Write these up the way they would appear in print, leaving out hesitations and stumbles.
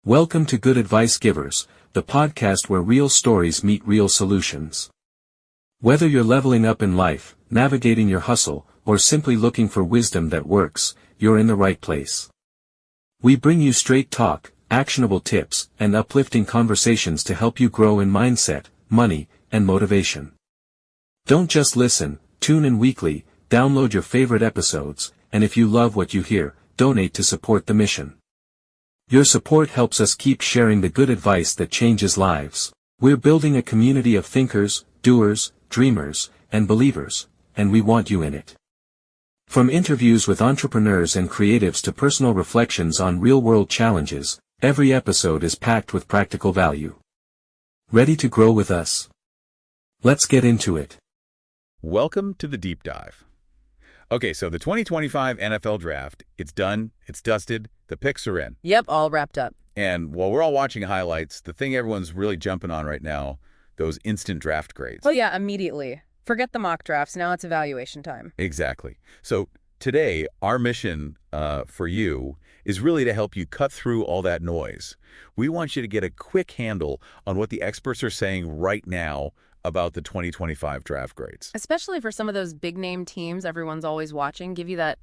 Welcome to Good Advice Givers, the podcast where real stories meet real solutions. Whether you're leveling up in life, navigating your hustle, or simply looking for wisdom that works, you're in the right place. We bring you straight talk, actionable tips, and uplifting conversations to help you grow in mindset, money, and motivation. Don't just listen, tune in weekly, download your favorite episodes, and if you love what you hear, donate to support the mission. Your support helps us keep sharing the good advice that changes lives. We're building a community of thinkers, doers, dreamers, and believers, and we want you in it. From interviews with entrepreneurs and creatives to personal reflections on real-world challenges, every episode is packed with practical value. Ready to grow with us? Let's get into it. Welcome to the Deep Dive. Okay, so the 2025 NFL Draft, it's done, it's dusted, the picks are in. Yep, all wrapped up. And while we're all watching highlights, the thing everyone's really jumping on right now, those instant draft grades. Oh yeah, immediately. Forget the mock drafts, now it's evaluation time. Exactly. So today, our mission for you is really to help you cut through all that noise. We want you to get a quick handle on what the experts are saying right now about the 2025 draft grades. Especially for some of those big name teams everyone's always watching, give you that,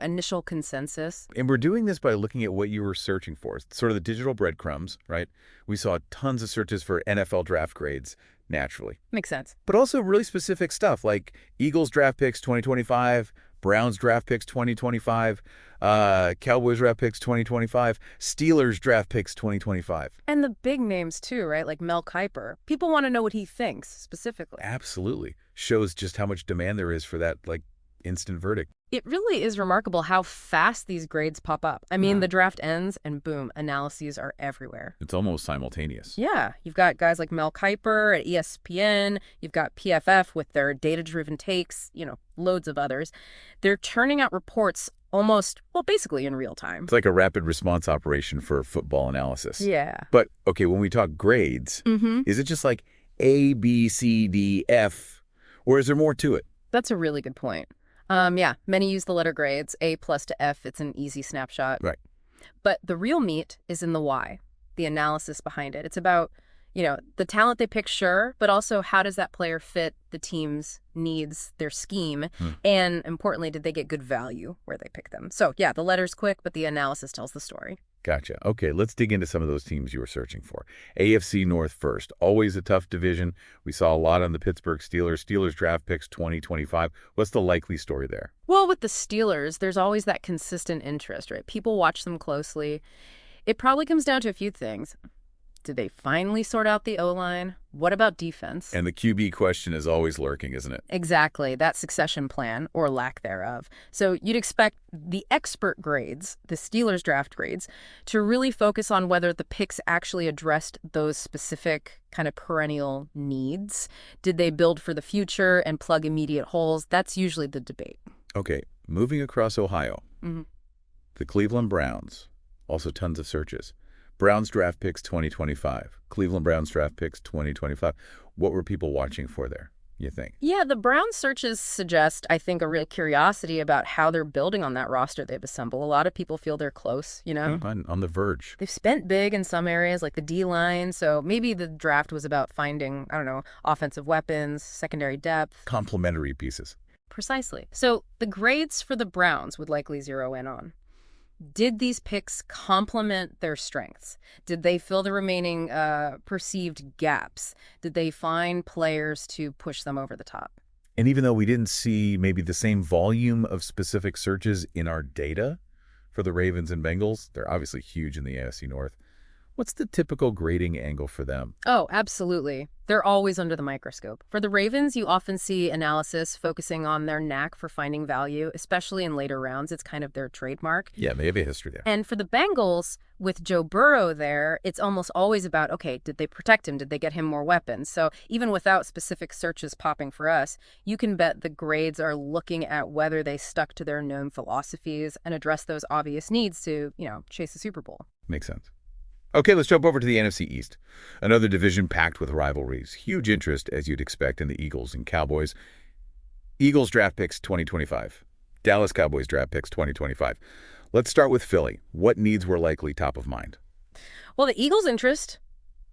initial consensus. And we're doing this by looking at what you were searching for, sort of the digital breadcrumbs, right? We saw tons of searches for NFL draft grades, naturally. Makes sense. But also really specific stuff like Eagles draft picks 2025, Browns draft picks 2025, Cowboys draft picks 2025, Steelers draft picks 2025. And the big names too, right? Like Mel Kiper. People want to know what he thinks specifically. Absolutely. Shows just how much demand there is for that, instant verdict. It really is remarkable how fast these grades pop up. I mean, the draft ends and boom, analyses are everywhere. It's almost simultaneous. Yeah, you've got guys like Mel Kiper at ESPN, you've got PFF with their data-driven takes, loads of others. They're churning out reports basically in real time. It's like a rapid response operation for football analysis. Yeah. But, okay, when we talk grades, is it just like A, B, C, D, F, or is there more to it? That's a really good point. Many use the letter grades, A+ to F. It's an easy snapshot. Right. But the real meat is in the why, the analysis behind it. It's about, the talent they pick, sure, but also how does that player fit the team's needs, their scheme, and importantly, did they get good value where they pick them? So, yeah, the letter's quick, but the analysis tells the story. Gotcha. Okay, let's dig into some of those teams you were searching for. AFC North first. Always a tough division. We saw a lot on the Pittsburgh Steelers. Steelers draft picks 2025. What's the likely story there? Well, with the Steelers, there's always that consistent interest, right? People watch them closely. It probably comes down to a few things. Did they finally sort out the O-line? What about defense? And the QB question is always lurking, isn't it? Exactly, that succession plan, or lack thereof. So you'd expect the expert grades, the Steelers draft grades, to really focus on whether the picks actually addressed those specific kind of perennial needs. Did they build for the future and plug immediate holes? That's usually the debate. Okay, moving across Ohio. The Cleveland Browns, also tons of searches. Browns draft picks 2025. Cleveland Browns draft picks 2025. What were people watching for there, you think? Yeah, the Browns searches suggest, I think, a real curiosity about how they're building on that roster they've assembled. A lot of people feel they're close, On the verge. They've spent big in some areas, like the D-line, so maybe the draft was about finding, offensive weapons, secondary depth. Complementary pieces. Precisely. So the grades for the Browns would likely zero in on. Did these picks complement their strengths? Did they fill the remaining perceived gaps? Did they find players to push them over the top? And even though we didn't see maybe the same volume of specific searches in our data for the Ravens and Bengals, they're obviously huge in the AFC North. What's the typical grading angle for them? Oh, absolutely. They're always under the microscope. For the Ravens, you often see analysis focusing on their knack for finding value, especially in later rounds. It's kind of their trademark. Yeah, they have a history there. And for the Bengals, with Joe Burrow there, it's almost always about, okay, did they protect him? Did they get him more weapons? So even without specific searches popping for us, you can bet the grades are looking at whether they stuck to their known philosophies and address those obvious needs to, chase the Super Bowl. Makes sense. Okay, let's jump over to the NFC East. Another division packed with rivalries. Huge interest, as you'd expect, in the Eagles and Cowboys. Eagles draft picks 2025. Dallas Cowboys draft picks 2025. Let's start with Philly. What needs were likely top of mind? Well, the Eagles' interest,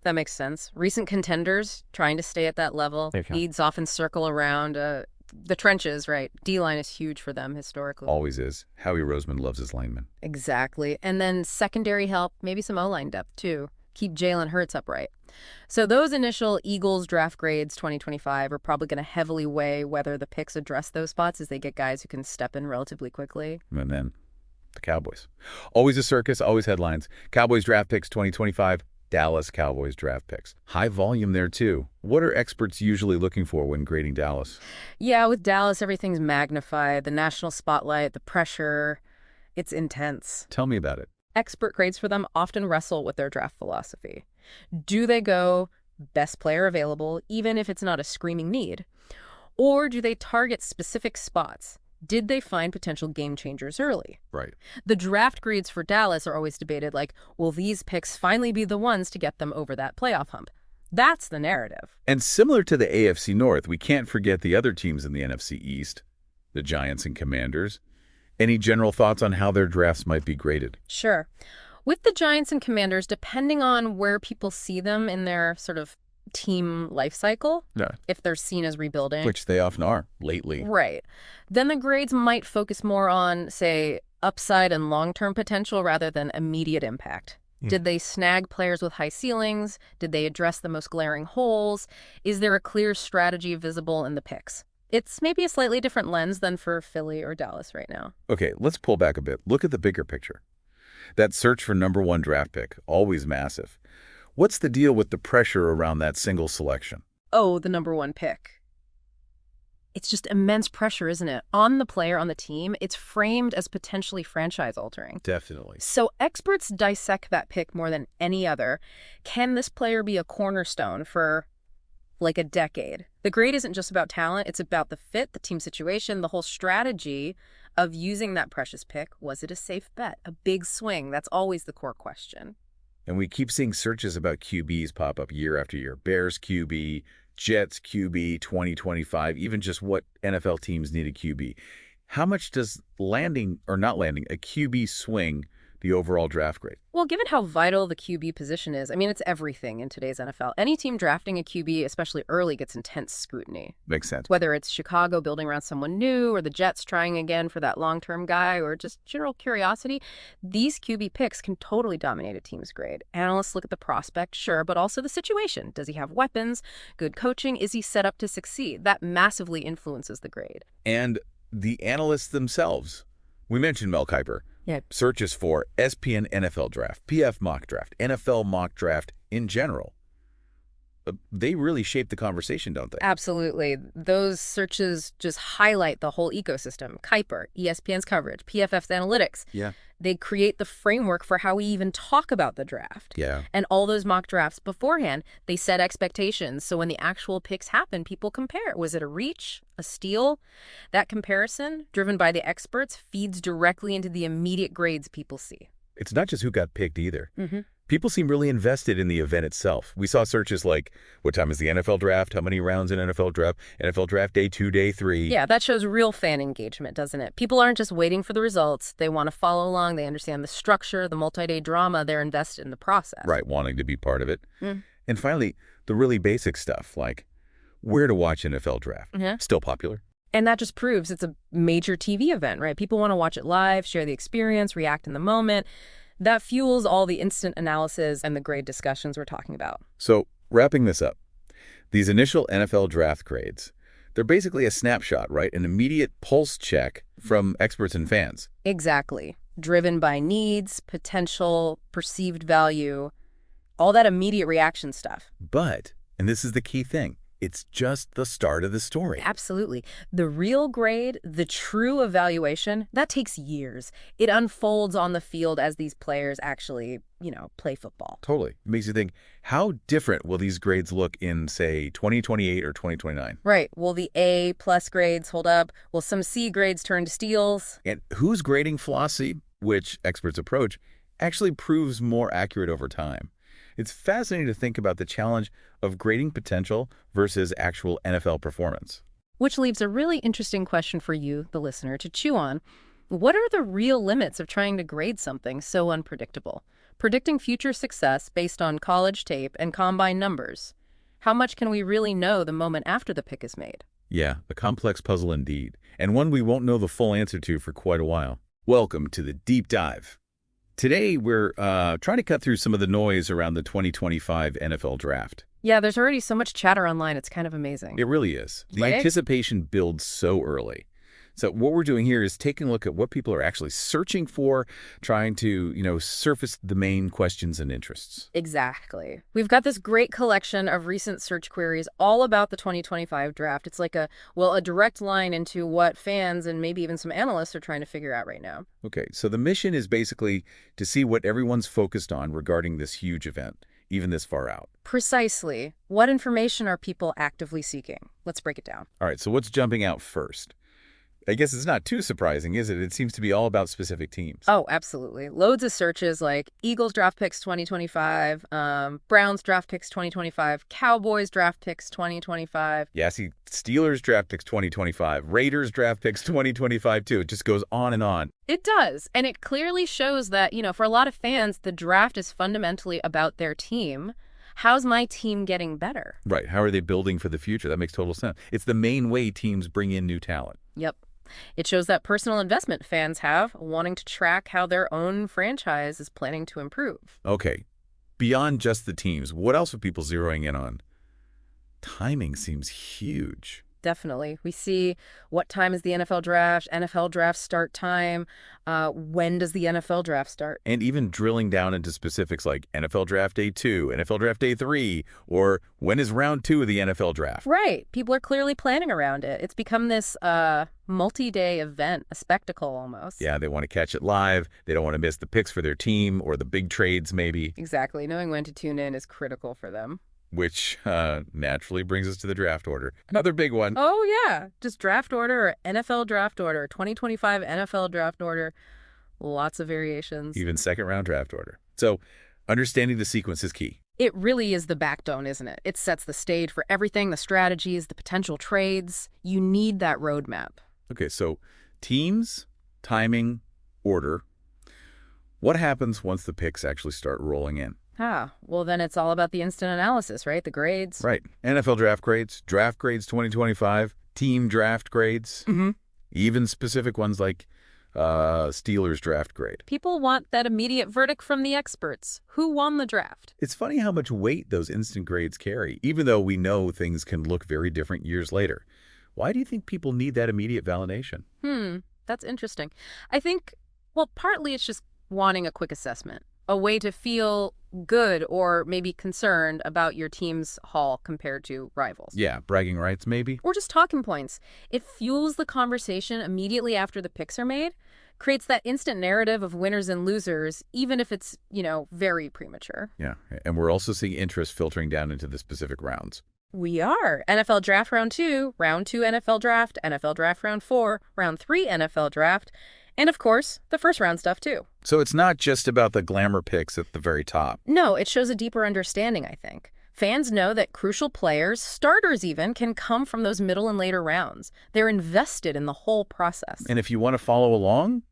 that makes sense. Recent contenders trying to stay at that level. There you go. Needs often circle around the trenches, right? D-line is huge for them historically. Always is. Howie Roseman loves his linemen. Exactly. And then secondary help, maybe some O-line depth too. Keep Jalen Hurts upright. So those initial Eagles draft grades 2025 are probably going to heavily weigh whether the picks address those spots as they get guys who can step in relatively quickly. And then the Cowboys. Always a circus, always headlines. Cowboys draft picks 2025, Dallas Cowboys draft picks. High volume there too. What are experts usually looking for when grading Dallas? Yeah, with Dallas, everything's magnified. The national spotlight, the pressure, it's intense. Tell me about it. Expert grades for them often wrestle with their draft philosophy. Do they go best player available, even if it's not a screaming need? Or do they target specific spots? Did they find potential game changers early? Right. The draft grades for Dallas are always debated like, will these picks finally be the ones to get them over that playoff hump? That's the narrative. And similar to the AFC North, we can't forget the other teams in the NFC East, the Giants and Commanders. Any general thoughts on how their drafts might be graded? Sure. With the Giants and Commanders, depending on where people see them in their sort of team life cycle, if they're seen as rebuilding. Which they often are, lately. Right. Then the grades might focus more on, say, upside and long-term potential rather than immediate impact. Did they snag players with high ceilings? Did they address the most glaring holes? Is there a clear strategy visible in the picks? It's maybe a slightly different lens than for Philly or Dallas right now. Okay, let's pull back a bit. Look at the bigger picture. That search for #1 draft pick, always massive. What's the deal with the pressure around that single selection? Oh, the #1 pick. It's just immense pressure, isn't it? On the player, on the team, it's framed as potentially franchise-altering. Definitely. So experts dissect that pick more than any other. Can this player be a cornerstone for like a decade? The grade isn't just about talent. It's about the fit, the team situation, the whole strategy of using that precious pick. Was it a safe bet? A big swing? That's always the core question. And we keep seeing searches about QBs pop up year after year. Bears QB, Jets QB 2025, even just what NFL teams need a QB. How much does landing or not landing a QB swing the overall draft grade? Well, given how vital the QB position is, I mean, it's everything in today's NFL. Any team drafting a QB, especially early, gets intense scrutiny. Makes sense. Whether it's Chicago building around someone new or the Jets trying again for that long-term guy or just general curiosity, these QB picks can totally dominate a team's grade. Analysts look at the prospect, sure, but also the situation. Does he have weapons? Good coaching? Is he set up to succeed? That massively influences the grade. And the analysts themselves. We mentioned Mel Kiper. Yeah. Searches for SPN NFL Draft, PF Mock Draft, NFL Mock Draft in general. They really shape the conversation, don't they? Absolutely. Those searches just highlight the whole ecosystem. Kiper, ESPN's coverage, PFF's analytics. Yeah. They create the framework for how we even talk about the draft. Yeah. And all those mock drafts beforehand, they set expectations. So when the actual picks happen, people compare. Was it a reach, a steal? That comparison, driven by the experts, feeds directly into the immediate grades people see. It's not just who got picked either. Mm-hmm. People seem really invested in the event itself. We saw searches like, what time is the NFL draft? How many rounds in NFL draft day 2, day 3? Yeah, that shows real fan engagement, doesn't it? People aren't just waiting for the results. They want to follow along. They understand the structure, the multi-day drama. They're invested in the process. Right, wanting to be part of it. And finally, the really basic stuff, like where to watch NFL draft. Still popular. And that just proves it's a major TV event, right? People want to watch it live, share the experience, react in the moment. That fuels all the instant analysis and the grade discussions we're talking about. So, wrapping this up, these initial NFL draft grades, they're basically a snapshot, right? An immediate pulse check from experts and fans. Exactly. Driven by needs, potential, perceived value, all that immediate reaction stuff. But, and this is the key thing, it's just the start of the story. Absolutely. The real grade, the true evaluation, that takes years. It unfolds on the field as these players actually, play football. Totally. It makes you think, how different will these grades look in, say, 2028 or 2029? Right. Will the A+ grades hold up? Will some C grades turn to steals? And whose grading philosophy, which experts approach, actually proves more accurate over time? It's fascinating to think about the challenge of grading potential versus actual NFL performance. Which leaves a really interesting question for you, the listener, to chew on. What are the real limits of trying to grade something so unpredictable? Predicting future success based on college tape and combine numbers. How much can we really know the moment after the pick is made? Yeah, a complex puzzle indeed, and one we won't know the full answer to for quite a while. Welcome to the Deep Dive. Today, we're trying to cut through some of the noise around the 2025 NFL Draft. Yeah, there's already so much chatter online, it's kind of amazing. It really is. The Right? anticipation builds so early. So what we're doing here is taking a look at what people are actually searching for, trying to, surface the main questions and interests. Exactly. We've got this great collection of recent search queries all about the 2025 draft. It's like a direct line into what fans and maybe even some analysts are trying to figure out right now. Okay, so the mission is basically to see what everyone's focused on regarding this huge event, even this far out. Precisely. What information are people actively seeking? Let's break it down. All right, so what's jumping out first? I guess it's not too surprising, is it? It seems to be all about specific teams. Oh, absolutely. Loads of searches like Eagles draft picks 2025, Browns draft picks 2025, Cowboys draft picks 2025. Yeah, see, Steelers draft picks 2025, Raiders draft picks 2025 too. It just goes on and on. It does. And it clearly shows that, for a lot of fans, the draft is fundamentally about their team. How's my team getting better? Right. How are they building for the future? That makes total sense. It's the main way teams bring in new talent. Yep. It shows that personal investment fans have, wanting to track how their own franchise is planning to improve. Okay. Beyond just the teams, what else are people zeroing in on? Timing seems huge. Definitely. We see what time is the NFL draft start time, when does the NFL draft start? And even drilling down into specifics like NFL Draft Day 2, NFL Draft Day 3, or when is round 2 of the NFL Draft? Right. People are clearly planning around it. It's become this multi-day event, a spectacle almost. Yeah, they want to catch it live. They don't want to miss the picks for their team or the big trades maybe. Exactly. Knowing when to tune in is critical for them. Which naturally brings us to the draft order. Another big one. Oh, yeah. Just draft order or NFL draft order, 2025 NFL draft order. Lots of variations. Even second-round draft order. So understanding the sequence is key. It really is the backbone, isn't it? It sets the stage for everything, the strategies, the potential trades. You need that roadmap. Okay, so teams, timing, order. What happens once the picks actually start rolling in? Well, then it's all about the instant analysis, right? The grades. Right. NFL draft grades 2025, team draft grades, even specific ones like Steelers draft grade. People want that immediate verdict from the experts. Who won the draft? It's funny how much weight those instant grades carry, even though we know things can look very different years later. Why do you think people need that immediate validation? That's interesting. I think, partly it's just wanting a quick assessment, a way to feel good or maybe concerned about your team's haul compared to rivals. Yeah, bragging rights maybe? Or just talking points. It fuels the conversation immediately after the picks are made, creates that instant narrative of winners and losers, even if it's, very premature. Yeah, and we're also seeing interest filtering down into the specific rounds. We are. NFL Draft Round 2, Round 2 NFL Draft, NFL Draft Round 4, Round 3 NFL Draft, and of course, the first round stuff too. So it's not just about the glamour picks at the very top. No, it shows a deeper understanding, I think. Fans know that crucial players, starters even, can come from those middle and later rounds. They're invested in the whole process. And if you want to follow along,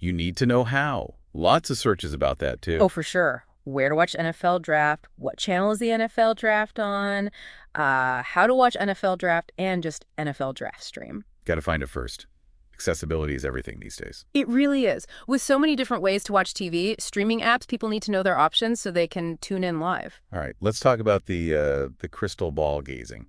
you need to know how. Lots of searches about that too. Oh, for sure. Where to watch NFL Draft, what channel is the NFL Draft on, how to watch NFL Draft, and just NFL Draft Stream. Got to find it first. Accessibility is everything these days. It really is. With so many different ways to watch TV, streaming apps, people need to know their options so they can tune in live. All right, let's talk about the crystal ball gazing.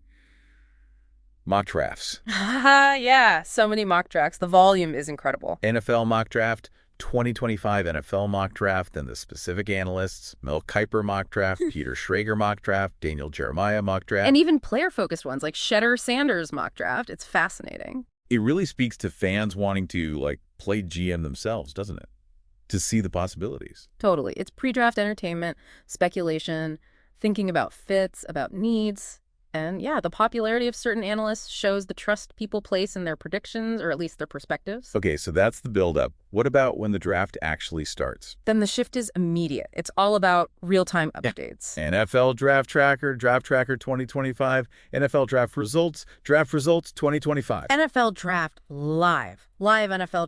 Mock drafts. Yeah, so many mock drafts. The volume is incredible. NFL mock draft, 2025 NFL mock draft, then the specific analysts, Mel Kiper mock draft, Peter Schrager mock draft, Daniel Jeremiah mock draft. And even player-focused ones like Shedder Sanders mock draft. It's fascinating. It really speaks to fans wanting to, play GM themselves, doesn't it? To see the possibilities. Totally. It's pre-draft entertainment, speculation, thinking about fits, about needs. And yeah, the popularity of certain analysts shows the trust people place in their predictions, or at least their perspectives. Okay, so that's the build-up. What about when the draft actually starts? Then the shift is immediate. It's all about real-time updates. NFL Draft Tracker 2025, NFL Draft Results 2025. NFL Draft Live. Live NFL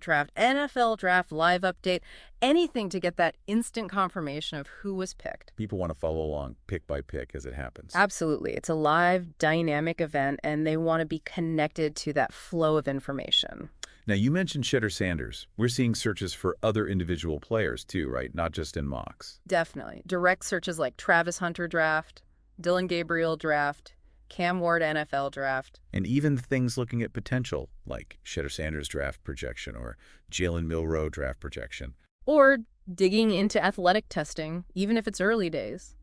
Draft Live update. Anything to get that instant confirmation of who was picked. People want to follow along pick by pick as it happens. Absolutely. It's a live, dynamic event, and they want to be connected to that flow of information. Now, you mentioned Shedder Sanders. We're seeing searches for other individual players too, right? Not just in mocks. Definitely. Direct searches like Travis Hunter Draft, Dylan Gabriel Draft, Cam Ward NFL Draft. And even things looking at potential, like Shedder Sanders draft projection or Jalen Milroe draft projection. Or digging into athletic testing, even if it's early days.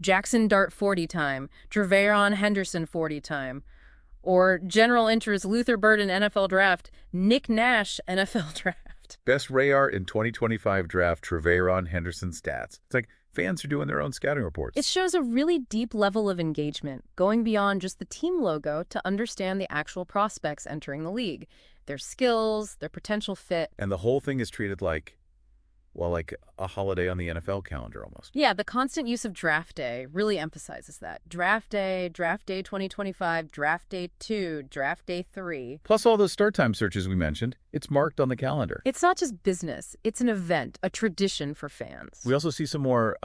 Jackson Dart 40 time, Treveron Henderson 40 time, or general interest Luther Burden NFL Draft, Nick Nash NFL Draft. Best Rayar in 2025 draft, Treveron Henderson stats. It's like fans are doing their own scouting reports. It shows a really deep level of engagement, going beyond just the team logo to understand the actual prospects entering the league, their skills, their potential fit. And the whole thing is treated like, well, like a holiday on the NFL calendar almost. Yeah, the constant use of Draft Day really emphasizes that. Draft Day 2025, Draft Day 2, Draft Day 3. Plus all those start time searches we mentioned, it's marked on the calendar. It's not just business, it's an event, a tradition for fans. We also see some more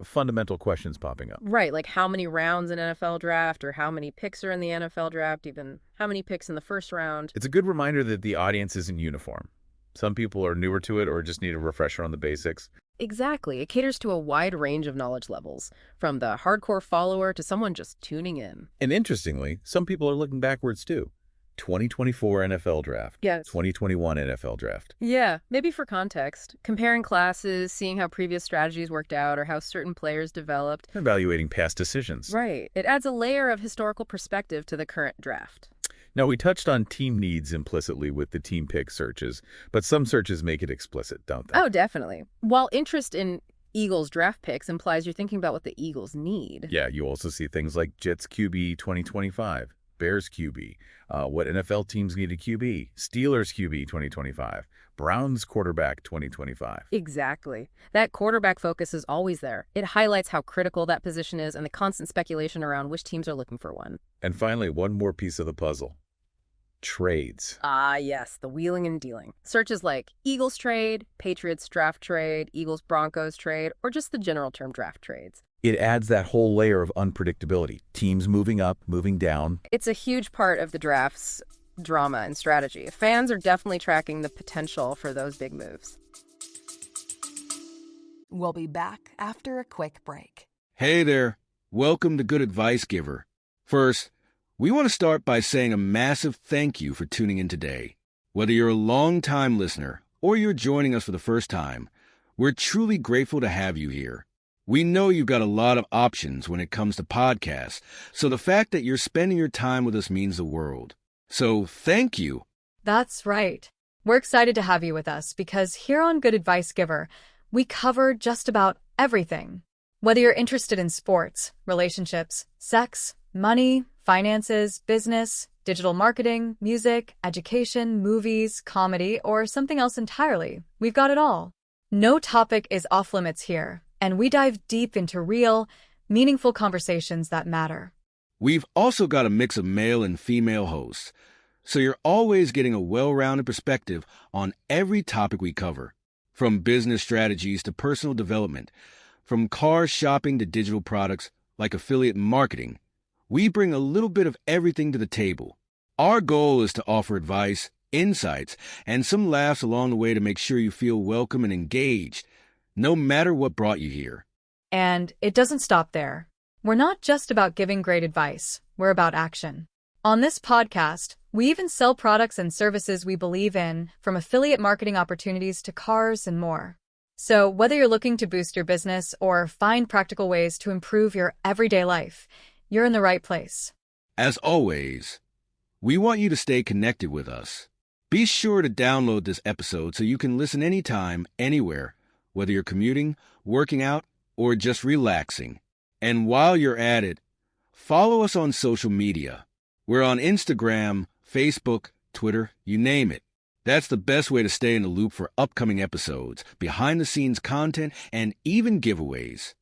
fundamental questions popping up. Right, like how many rounds in NFL Draft, or how many picks are in the NFL Draft, even how many picks in the first round. It's a good reminder that the audience isn't uniform. Some people are newer to it or just need a refresher on the basics. Exactly. It caters to a wide range of knowledge levels, from the hardcore follower to someone just tuning in. And interestingly, some people are looking backwards too. 2024 NFL Draft. Yes. 2021 NFL Draft. Yeah, maybe for context. Comparing classes, seeing how previous strategies worked out or how certain players developed. Evaluating past decisions. Right. It adds a layer of historical perspective to the current draft. Now, we touched on team needs implicitly with the team pick searches, but some searches make it explicit, don't they? Oh, definitely. While interest in Eagles draft picks implies you're thinking about what the Eagles need. Yeah, you also see things like Jets QB 2025, Bears QB, what NFL teams need a QB, Steelers QB 2025, Browns quarterback 2025. Exactly. That quarterback focus is always there. It highlights how critical that position is and the constant speculation around which teams are looking for one. And finally, one more piece of the puzzle. Trades. Ah, yes, the wheeling and dealing. Searches like Eagles trade, Patriots draft trade, Eagles Broncos trade, or just the general term draft trades. It adds that whole layer of unpredictability. Teams moving up, moving down. It's a huge part of the draft's drama and strategy. Fans are definitely tracking the potential for those big moves. We'll be back after a quick break. Hey there. Welcome to Good Advice Giver. First, we want to start by saying a massive thank you for tuning in today. Whether you're a long-time listener or you're joining us for the first time, we're truly grateful to have you here. We know you've got a lot of options when it comes to podcasts, so the fact that you're spending your time with us means the world. So thank you. That's right. We're excited to have you with us because here on Good Advice Giver, we cover just about everything. Whether you're interested in sports, relationships, sex, money, finances, business, digital marketing, music, education, movies, comedy, or something else entirely, we've got it all. No topic is off limits here, and we dive deep into real, meaningful conversations that matter. We've also got a mix of male and female hosts, so you're always getting a well-rounded perspective on every topic we cover, from business strategies to personal development, from car shopping to digital products like affiliate marketing. We bring a little bit of everything to the table. Our goal is to offer advice, insights, and some laughs along the way to make sure you feel welcome and engaged, no matter what brought you here. And it doesn't stop there. We're not just about giving great advice, we're about action. On this podcast, we even sell products and services we believe in, from affiliate marketing opportunities to cars and more. So whether you're looking to boost your business or find practical ways to improve your everyday life, you're in the right place. As always, we want you to stay connected with us. Be sure to download this episode so you can listen anytime, anywhere, whether you're commuting, working out, or just relaxing. And while you're at it, follow us on social media. We're on Instagram, Facebook, Twitter, you name it. That's the best way to stay in the loop for upcoming episodes, behind-the-scenes content, and even giveaways.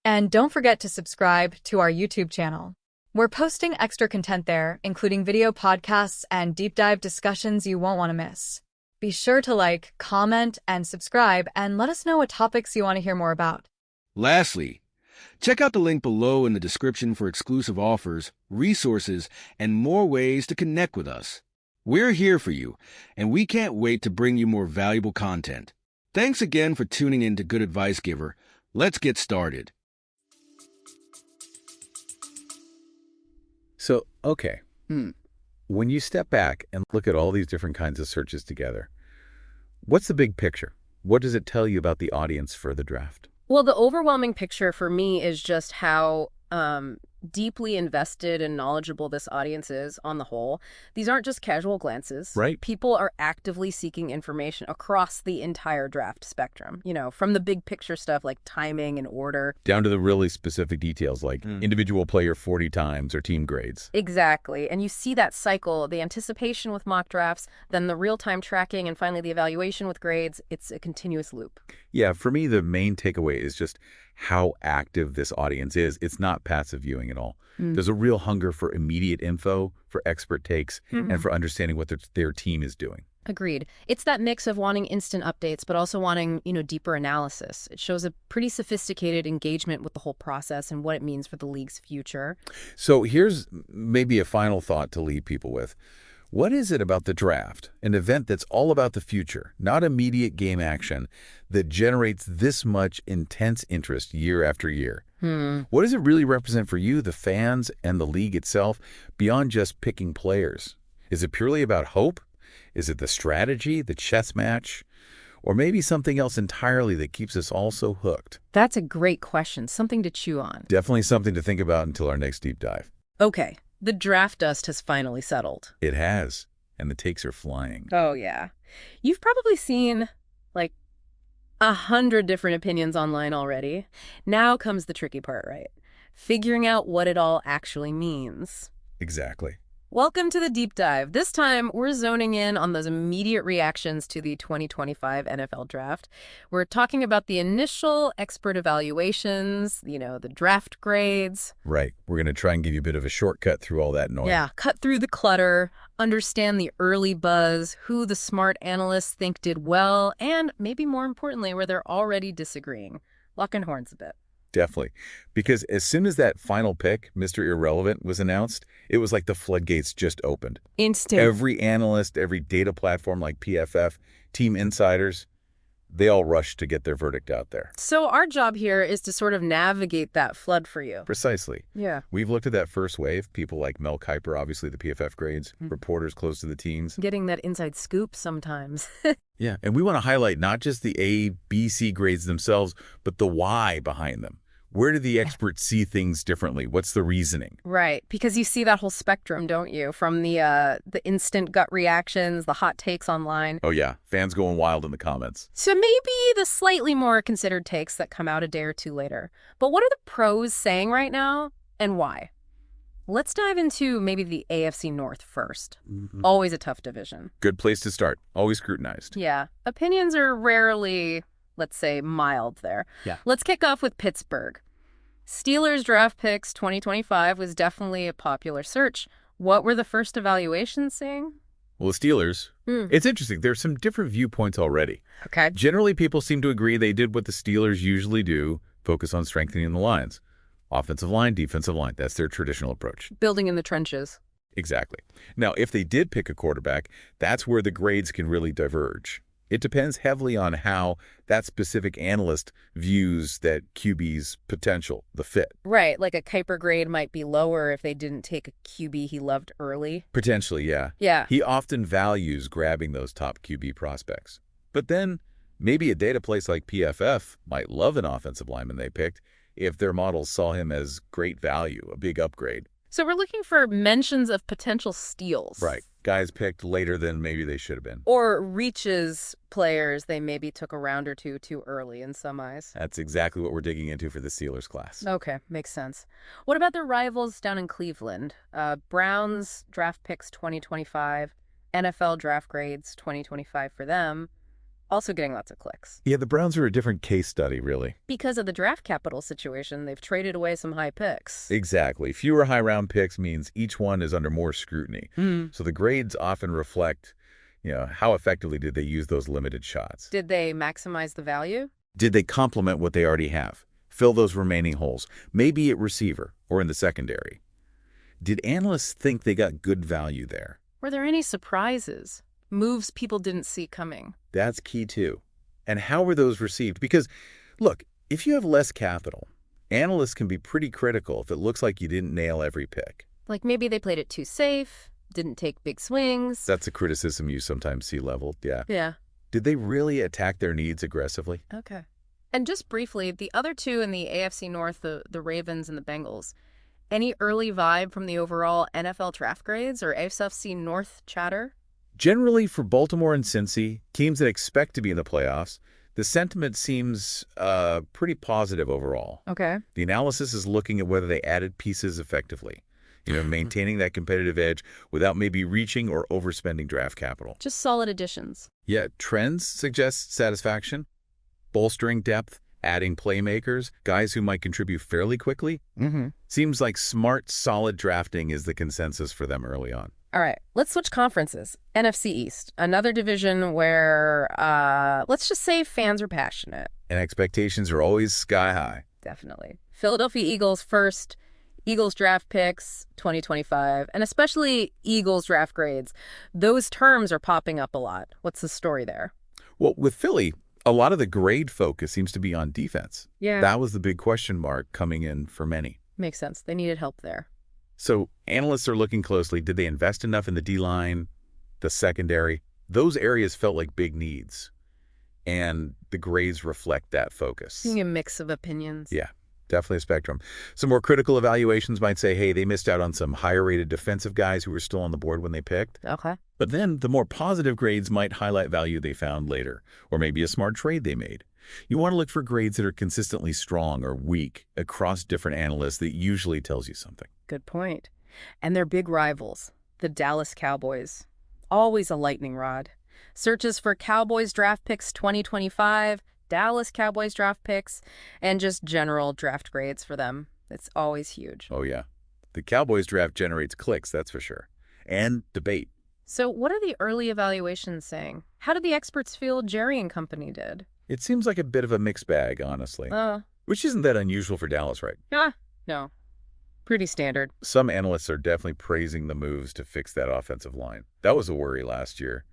And don't forget to subscribe to our YouTube channel. We're posting extra content there, including video podcasts and deep dive discussions you won't want to miss. Be sure to like, comment, and subscribe, and let us know what topics you want to hear more about. Lastly, check out the link below in the description for exclusive offers, resources, and more ways to connect with us. We're here for you, and we can't wait to bring you more valuable content. Thanks again for tuning in to Good Advice Giver. Let's get started. So, okay. When you step back and look at all these different kinds of searches together, what's the big picture? What does it tell you about the audience for the draft? Well, the overwhelming picture for me is just how deeply invested and knowledgeable this audience is on the whole. These aren't just casual glances. Right. People are actively seeking information across the entire draft spectrum, from the big picture stuff like timing and order. Down to the really specific details like individual player 40 times or team grades. Exactly. And you see that cycle, the anticipation with mock drafts, then the real-time tracking, and finally the evaluation with grades. It's a continuous loop. Yeah, for me, the main takeaway is just how active this audience is. It's not passive viewing at all. There's a real hunger for immediate info, for expert takes, and for understanding what their team is doing. Agreed. It's that mix of wanting instant updates, but also wanting, deeper analysis. It shows a pretty sophisticated engagement with the whole process and what it means for the league's future. So here's maybe a final thought to leave people with. What is it about the draft, an event that's all about the future, not immediate game action, that generates this much intense interest year after year? What does it really represent for you, the fans, and the league itself, beyond just picking players? Is it purely about hope? Is it the strategy, the chess match? Or maybe something else entirely that keeps us all so hooked? That's a great question, something to chew on. Definitely something to think about until our next deep dive. Okay. The draft dust has finally settled. It has, and the takes are flying. Oh, yeah. You've probably seen, 100 different opinions online already. Now comes the tricky part, right? Figuring out what it all actually means. Exactly. Welcome to the deep dive. This time, we're zoning in on those immediate reactions to the 2025 NFL draft. We're talking about the initial expert evaluations, the draft grades. Right. We're going to try and give you a bit of a shortcut through all that noise. Yeah, cut through the clutter, understand the early buzz, who the smart analysts think did well, and maybe more importantly, where they're already disagreeing. Locking horns a bit. Definitely. Because as soon as that final pick, Mr. Irrelevant, was announced, it was like the floodgates just opened. Instant. Every analyst, every data platform like PFF, team insiders, they all rushed to get their verdict out there. So our job here is to sort of navigate that flood for you. Precisely. Yeah. We've looked at that first wave, people like Mel Kiper, obviously the PFF grades, reporters close to the teams. Getting that inside scoop sometimes. Yeah, and we want to highlight not just the A, B, C grades themselves, but the why behind them. Where do the experts see things differently? What's the reasoning? Right, because you see that whole spectrum, don't you? From the instant gut reactions, the hot takes online. Oh yeah, fans going wild in the comments. So maybe the slightly more considered takes that come out a day or two later. But what are the pros saying right now, and why? Let's dive into maybe the AFC North first. Always a tough division. Good place to start. Always scrutinized. Yeah, opinions are rarely, let's say, mild there. Yeah. Let's kick off with Pittsburgh. Steelers draft picks 2025 was definitely a popular search. What were the first evaluations saying? Well, the Steelers, it's interesting. There's some different viewpoints already. Okay. Generally, people seem to agree they did what the Steelers usually do, focus on strengthening the lines. Offensive line, defensive line. That's their traditional approach. Building in the trenches. Exactly. Now, if they did pick a quarterback, that's where the grades can really diverge. It depends heavily on how that specific analyst views that QB's potential, the fit. Right, like a Kuiper grade might be lower if they didn't take a QB he loved early. Potentially, yeah. Yeah. He often values grabbing those top QB prospects. But then maybe a data place like PFF might love an offensive lineman they picked if their models saw him as great value, a big upgrade. So we're looking for mentions of potential steals. Right. Guys picked later than maybe they should have been. Or reaches players they maybe took a round or two too early in some eyes. That's exactly what we're digging into for the Steelers class. Okay, makes sense. What about their rivals down in Cleveland? Browns draft picks 2025. NFL draft grades 2025 for them, also getting lots of clicks. Yeah, the Browns are a different case study, really. Because of the draft capital situation, they've traded away some high picks. Exactly. Fewer high-round picks means each one is under more scrutiny. So the grades often reflect, how effectively did they use those limited shots? Did they maximize the value? Did they complement what they already have? Fill those remaining holes, maybe at receiver or in the secondary. Did analysts think they got good value there? Were there any surprises? Moves people didn't see coming? That's key too. And how were those received? Because, look, if you have less capital, analysts can be pretty critical if it looks like you didn't nail every pick. Like maybe they played it too safe, didn't take big swings. That's a criticism you sometimes see leveled, yeah. Yeah. Did they really attack their needs aggressively? Okay. And just briefly, the other two in the AFC North, the Ravens and the Bengals, any early vibe from the overall NFL draft grades or AFC North chatter? Generally, for Baltimore and Cincy, teams that expect to be in the playoffs, the sentiment seems pretty positive overall. Okay. The analysis is looking at whether they added pieces effectively, maintaining that competitive edge without maybe reaching or overspending draft capital. Just solid additions. Yeah, trends suggest satisfaction, bolstering depth, adding playmakers, guys who might contribute fairly quickly. Seems like smart, solid drafting is the consensus for them early on. All right, let's switch conferences. NFC East, another division where, let's just say fans are passionate. And expectations are always sky high. Definitely. Philadelphia Eagles first, Eagles draft picks 2025, and especially Eagles draft grades. Those terms are popping up a lot. What's the story there? Well, with Philly, a lot of the grade focus seems to be on defense. Yeah. That was the big question mark coming in for many. Makes sense. They needed help there. So analysts are looking closely. Did they invest enough in the D-line, the secondary? Those areas felt like big needs, and the grades reflect that focus. Seeing a mix of opinions. Yeah, definitely a spectrum. Some more critical evaluations might say, hey, they missed out on some higher-rated defensive guys who were still on the board when they picked. Okay. But then the more positive grades might highlight value they found later, or maybe a smart trade they made. You want to look for grades that are consistently strong or weak across different analysts. That usually tells you something. Good point. And their big rivals, the Dallas Cowboys. Always a lightning rod. Searches for Cowboys draft picks 2025, Dallas Cowboys draft picks, and just general draft grades for them. It's always huge. Oh, yeah. The Cowboys draft generates clicks, that's for sure. And debate. So what are the early evaluations saying? How did the experts feel Jerry and company did? It seems like a bit of a mixed bag, honestly. Which isn't that unusual for Dallas, right? No. Pretty standard. Some analysts are definitely praising the moves to fix that offensive line. That was a worry last year,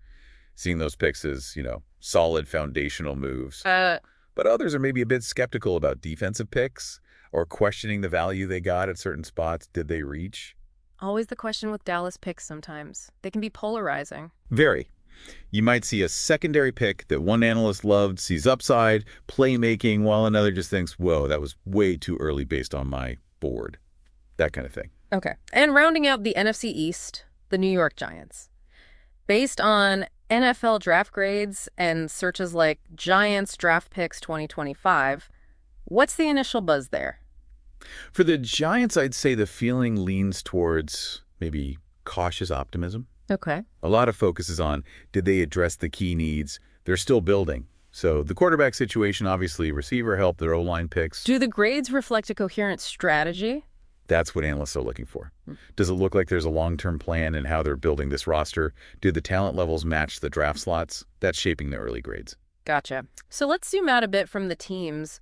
seeing those picks as, solid foundational moves. But others are maybe a bit skeptical about defensive picks or questioning the value they got at certain spots. Did they reach? Always the question with Dallas picks sometimes. They can be polarizing. Very. You might see a secondary pick that one analyst loved, sees upside, playmaking, while another just thinks, whoa, that was way too early based on my board. That kind of thing. Okay. And rounding out the NFC East, the New York Giants. Based on NFL draft grades and searches like Giants draft picks 2025, what's the initial buzz there? For the Giants, I'd say the feeling leans towards maybe cautious optimism. Okay. A lot of focus is on, did they address the key needs? They're still building. So the quarterback situation, obviously, receiver help, their O-line picks. Do the grades reflect a coherent strategy? That's what analysts are looking for. Does it look like there's a long-term plan in how they're building this roster? Do the talent levels match the draft slots? That's shaping the early grades. Gotcha. So let's zoom out a bit from the teams.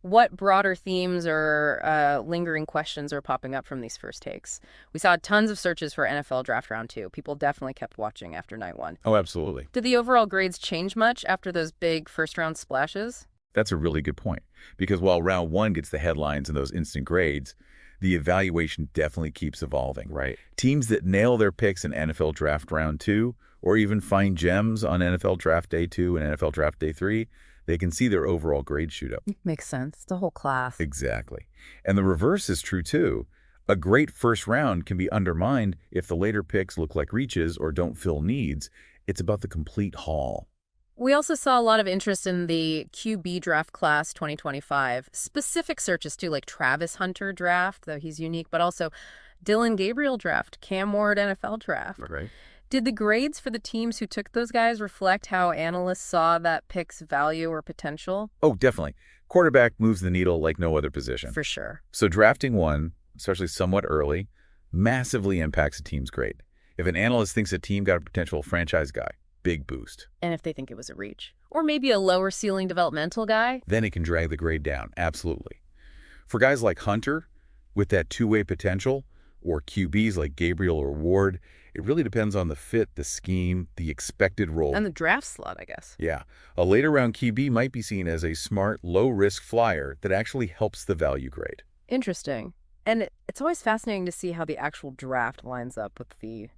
What broader themes or lingering questions are popping up from these first takes? We saw tons of searches for NFL Draft Round 2. People definitely kept watching after night one. Oh, absolutely. Did the overall grades change much after those big first-round splashes? That's a really good point. Because while Round 1 gets the headlines and those instant grades, the evaluation definitely keeps evolving. Right. Teams that nail their picks in NFL Draft Round 2, or even find gems on NFL Draft Day 2 and NFL Draft Day 3, they can see their overall grade shoot up. Makes sense. It's the whole class. Exactly. And the reverse is true, too. A great first round can be undermined if the later picks look like reaches or don't fill needs. It's about the complete haul. We also saw a lot of interest in the QB draft class 2025. Specific searches, too, like Travis Hunter draft, though he's unique, but also Dylan Gabriel draft, Cam Ward NFL draft. Right. Did the grades for the teams who took those guys reflect how analysts saw that pick's value or potential? Oh, definitely. Quarterback moves the needle like no other position. For sure. So drafting one, especially somewhat early, massively impacts a team's grade. If an analyst thinks a team got a potential franchise guy, big boost. And if they think it was a reach. Or maybe a lower ceiling developmental guy? Then it can drag the grade down, absolutely. For guys like Hunter, with that two-way potential, or QBs like Gabriel or Ward, it really depends on the fit, the scheme, the expected role. And the draft slot, I guess. Yeah. A later round QB might be seen as a smart, low-risk flyer that actually helps the value grade. Interesting. And it's always fascinating to see how the actual draft lines up with the,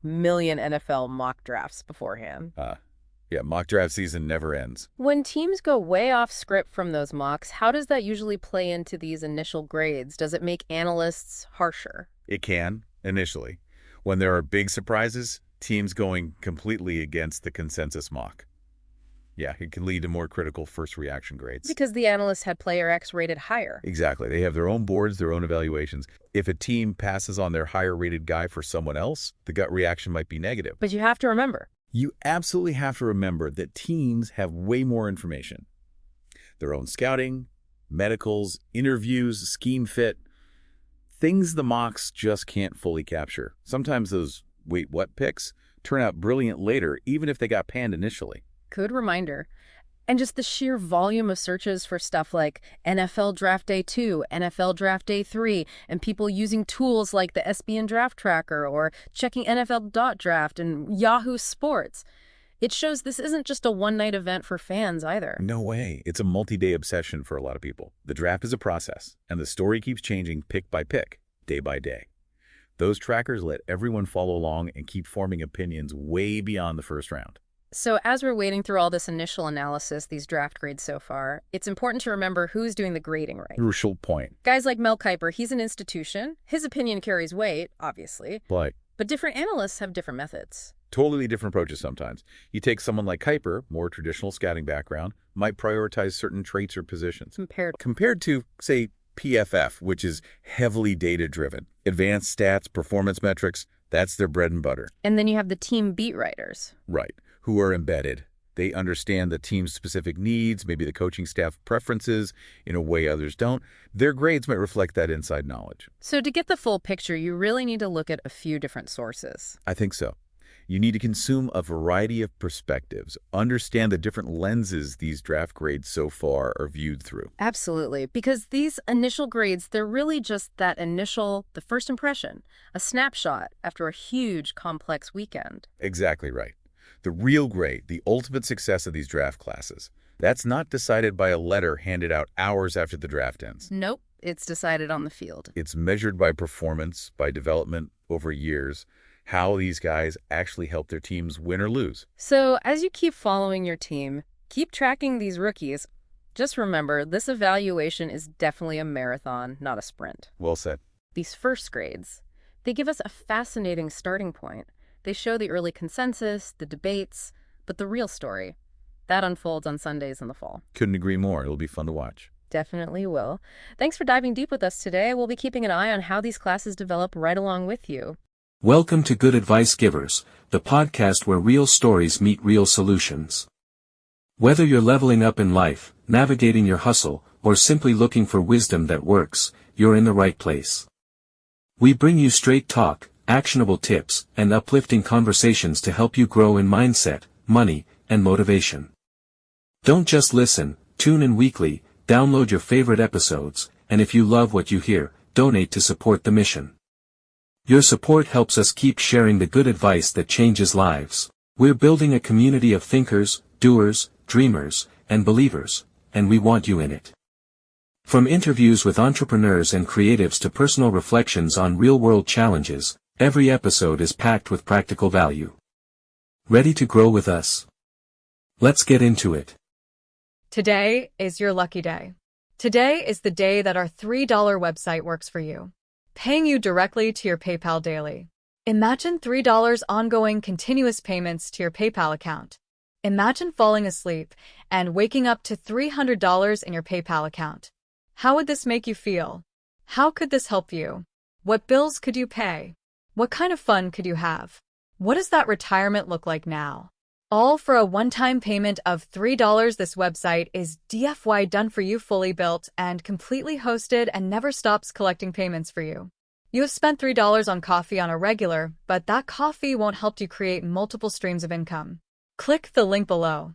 million NFL mock drafts beforehand. Yeah, mock draft season never ends. When teams go way off script from those mocks, how does that usually play into these initial grades? Does it make analysts harsher? It can, initially. When there are big surprises, teams going completely against the consensus mock. Yeah, it can lead to more critical first reaction grades. Because the analysts had player X rated higher. Exactly. They have their own boards, their own evaluations. If a team passes on their higher rated guy for someone else, the gut reaction might be negative. But you have to remember. You absolutely have to remember that teams have way more information. Their own scouting, medicals, interviews, scheme fit, things the mocks just can't fully capture. Sometimes those wait what picks turn out brilliant later, even if they got panned initially. Good reminder. And just the sheer volume of searches for stuff like NFL Draft Day 2, NFL Draft Day 3, and people using tools like the SBN Draft Tracker or checking NFL.draft and Yahoo Sports. It shows this isn't just a one-night event for fans either. No way. It's a multi-day obsession for a lot of people. The draft is a process, and the story keeps changing pick by pick, day by day. Those trackers let everyone follow along and keep forming opinions way beyond the first round. So as we're wading through all this initial analysis, these draft grades so far, it's important to remember who's doing the grading right. Crucial point. Guys like Mel Kiper, he's an institution. His opinion carries weight, obviously. But different analysts have different methods. totally different approaches sometimes. You take someone like Kiper, more traditional scouting background, might prioritize certain traits or positions. Compared to, say, PFF, which is heavily data-driven. Advanced stats, performance metrics, that's their bread and butter. And then you have the team beat writers. Right. Who are embedded. They understand the team's specific needs, maybe the coaching staff preferences in a way others don't. Their grades might reflect that inside knowledge. So to get the full picture, you really need to look at a few different sources. I think so. You need to consume a variety of perspectives, understand the different lenses these draft grades so far are viewed through. Absolutely, because these initial grades, they're really just the first impression, a snapshot after a huge, complex weekend. Exactly right. The real grade, the ultimate success of these draft classes, that's not decided by a letter handed out hours after the draft ends. Nope, it's decided on the field. It's measured by performance, by development over years, how these guys actually help their teams win or lose. So as you keep following your team, keep tracking these rookies, just remember this evaluation is definitely a marathon, not a sprint. Well said. These first grades, they give us a fascinating starting point. They show the early consensus, the debates, but the real story, that unfolds on Sundays in the fall. Couldn't agree more. It'll be fun to watch. Definitely will. Thanks for diving deep with us today. We'll be keeping an eye on how these classes develop right along with you. Welcome to Good Advice Givers, the podcast where real stories meet real solutions. Whether you're leveling up in life, navigating your hustle, or simply looking for wisdom that works, you're in the right place. We bring you straight talk, actionable tips, and uplifting conversations to help you grow in mindset, money, and motivation. Don't just listen, tune in weekly, download your favorite episodes, and if you love what you hear, donate to support the mission. Your support helps us keep sharing the good advice that changes lives. We're building a community of thinkers, doers, dreamers, and believers, and we want you in it. From interviews with entrepreneurs and creatives to personal reflections on real-world challenges, every episode is packed with practical value. Ready to grow with us? Let's get into it. Today is your lucky day. Today is the day that our $3 website works for you, paying you directly to your PayPal daily. Imagine $3 ongoing continuous payments to your PayPal account. Imagine falling asleep and waking up to $300 in your PayPal account. How would this make you feel? How could this help you? What bills could you pay? What kind of fun could you have? What does that retirement look like now? All for a one-time payment of $3. This website is DFY done for you, fully built and completely hosted, and never stops collecting payments for you. You have spent $3 on coffee on a regular, but that coffee won't help you create multiple streams of income. Click the link below.